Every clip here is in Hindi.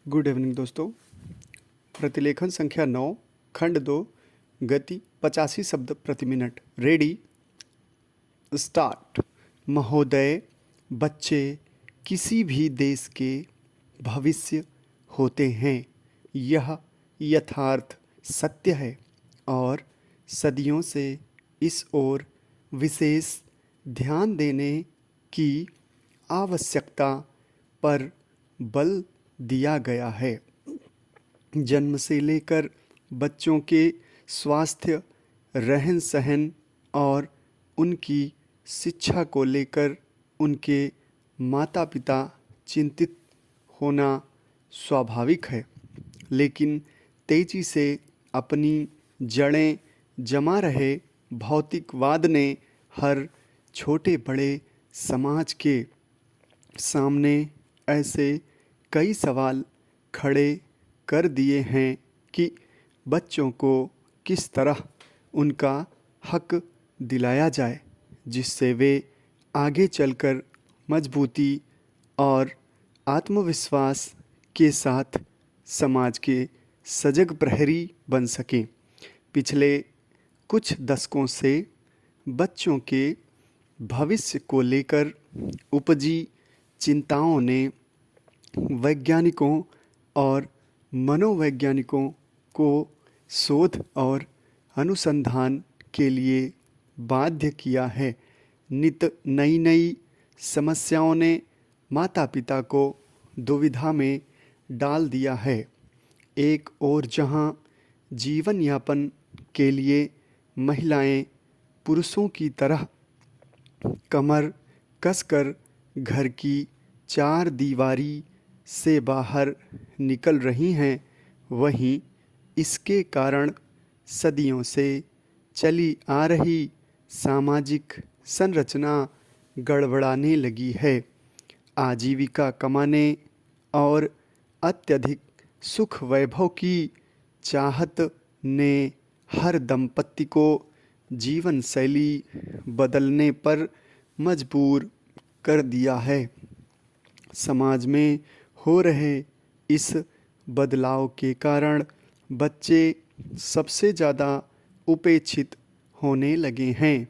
गुड इवनिंग दोस्तों। प्रतिलेखन संख्या 9, खंड 2, गति 85 शब्द प्रति मिनट। Ready, start. महोदय, बच्चे किसी भी देश के भविष्य होते हैं। यह यथार्थ सत्य है और सदियों से इस ओर विशेष ध्यान देने की आवश्यकता पर बल दिया गया है। जन्म से लेकर बच्चों के स्वास्थ्य, रहन सहन और उनकी शिक्षा को लेकर उनके माता पिता चिंतित होना स्वाभाविक है, लेकिन तेजी से अपनी जड़ें जमा रहे भौतिकवाद ने हर छोटे बड़े समाज के सामने ऐसे कई सवाल खड़े कर दिए हैं कि बच्चों को किस तरह उनका हक दिलाया जाए, जिससे वे आगे चलकर मजबूती और आत्मविश्वास के साथ समाज के सजग प्रहरी बन सकें। पिछले कुछ दशकों से बच्चों के भविष्य को लेकर उपजी चिंताओं ने वैज्ञानिकों और मनोवैज्ञानिकों को शोध और अनुसंधान के लिए बाध्य किया है। नित नई नई समस्याओं ने माता पिता को दुविधा में डाल दिया है। एक ओर जहां जीवन यापन के लिए महिलाएं पुरुषों की तरह कमर कसकर घर की चार दीवारी से बाहर निकल रही हैं, वहीं इसके कारण सदियों से चली आ रही सामाजिक संरचना गड़बड़ाने लगी है। आजीविका कमाने और अत्यधिक सुख वैभव की चाहत ने हर दंपत्ति को जीवन शैली बदलने पर मजबूर कर दिया है। समाज में हो रहे इस बदलाव के कारण बच्चे सबसे ज़्यादा उपेक्षित होने लगे हैं।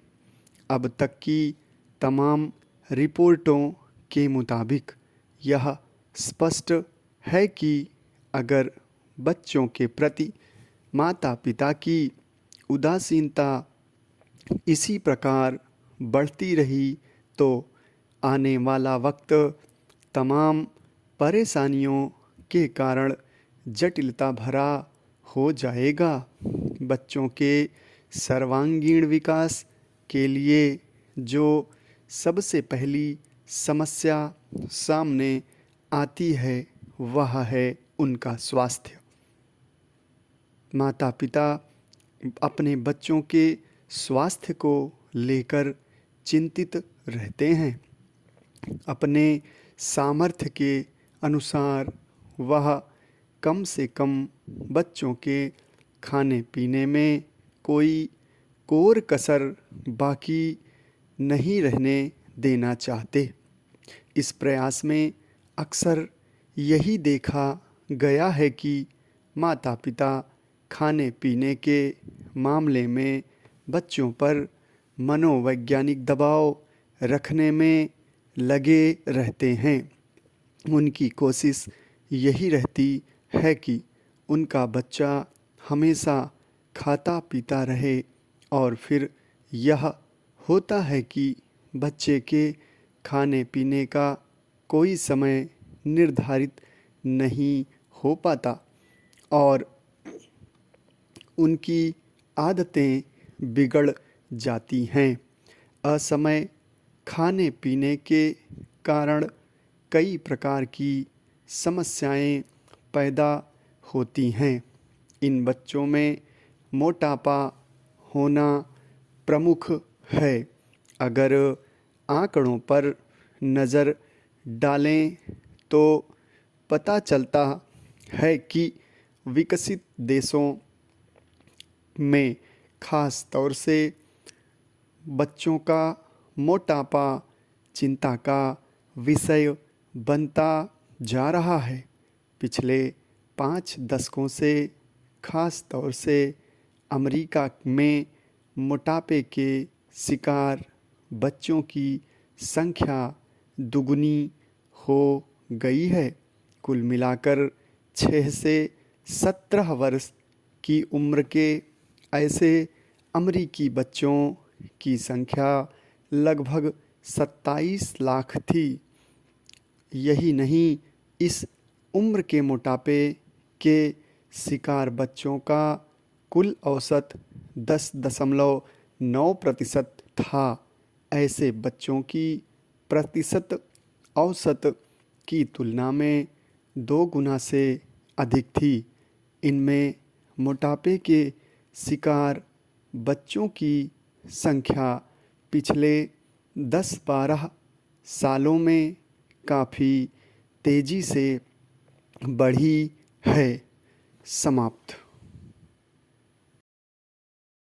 अब तक की तमाम रिपोर्टों के मुताबिक यह स्पष्ट है कि अगर बच्चों के प्रति माता पिता की उदासीनता इसी प्रकार बढ़ती रही तो आने वाला वक्त तमाम परेशानियों के कारण जटिलता भरा हो जाएगा। बच्चों के सर्वांगीण विकास के लिए जो सबसे पहली समस्या सामने आती है वह है उनका स्वास्थ्य। माता पिता अपने बच्चों के स्वास्थ्य को लेकर चिंतित रहते हैं। अपने सामर्थ्य के अनुसार वह कम से कम बच्चों के खाने पीने में कोई कोर कसर बाकी नहीं रहने देना चाहते। इस प्रयास में अक्सर यही देखा गया है कि माता पिता खाने पीने के मामले में बच्चों पर मनोवैज्ञानिक दबाव रखने में लगे रहते हैं। उनकी कोशिश यही रहती है कि उनका बच्चा हमेशा खाता पीता रहे और फिर यह होता है कि बच्चे के खाने पीने का कोई समय निर्धारित नहीं हो पाता और उनकी आदतें बिगड़ जाती हैं। असमय खाने पीने के कारण कई प्रकार की समस्याएं पैदा होती हैं। इन बच्चों में मोटापा होना प्रमुख है। अगर आंकड़ों पर नज़र डालें तो पता चलता है कि विकसित देशों में खास तौर से बच्चों का मोटापा चिंता का विषय बनता जा रहा है। पिछले 5 दशकों से खास तौर से अमेरिका में मोटापे के शिकार बच्चों की संख्या दुगनी हो गई है। कुल मिलाकर 6 से 17 वर्ष की उम्र के ऐसे अमेरिकी बच्चों की संख्या लगभग 27 लाख थी। यही नहीं, इस उम्र के मोटापे के शिकार बच्चों का कुल औसत 10.9% था। ऐसे बच्चों की प्रतिशत औसत की तुलना में 2 गुना से अधिक थी। इनमें मोटापे के शिकार बच्चों की संख्या पिछले 10-12 सालों में काफ़ी तेज़ी से बढ़ी है। समाप्त।